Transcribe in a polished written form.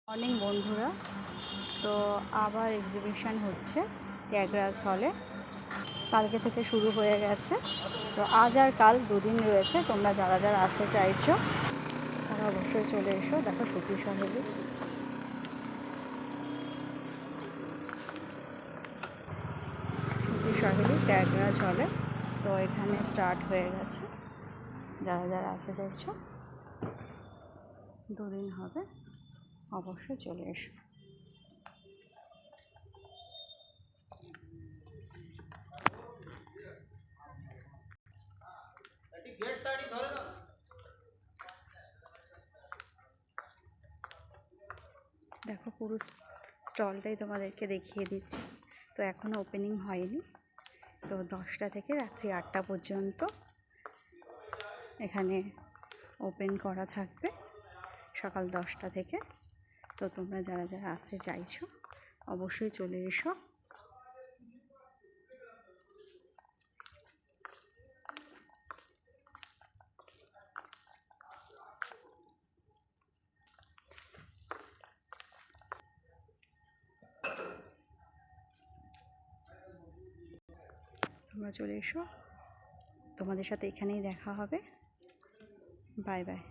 Morning বন্ধুরা, তো আবার এক্সিবিশন হচ্ছে ত্যাগরাজ হলে। কালকে থেকে শুরু হয়ে গেছে, তো আজ আর কাল দুদিন রয়েছে। তোমরা যারা যারা আসতে চাইছো তারা অবশ্যই চলে এসো। দেখো সতী সাহেবী, সতী সাহেবী ত্যাগরাজ হলে। তো এখানে স্টার্ট হয়ে গেছে। যারা যারা আসতে চাইছো দুদিন হবে, অবশ্যই চলে এসো। দেখো পুরো স্টলটাই তোমাদেরকে দেখিয়ে দিচ্ছি। তো এখনও ওপেনিং হয়নি। তো 10টা থেকে রাত্রি 8টা পর্যন্ত এখানে ওপেন করা থাকবে, সকাল 10টা থেকে। তো তোমরা যারা যারা আসতে চাইছো অবশ্যই চলে এসো। তোমরা চলে এসো, তোমাদের সাথে এখানেই দেখা হবে। Bye bye.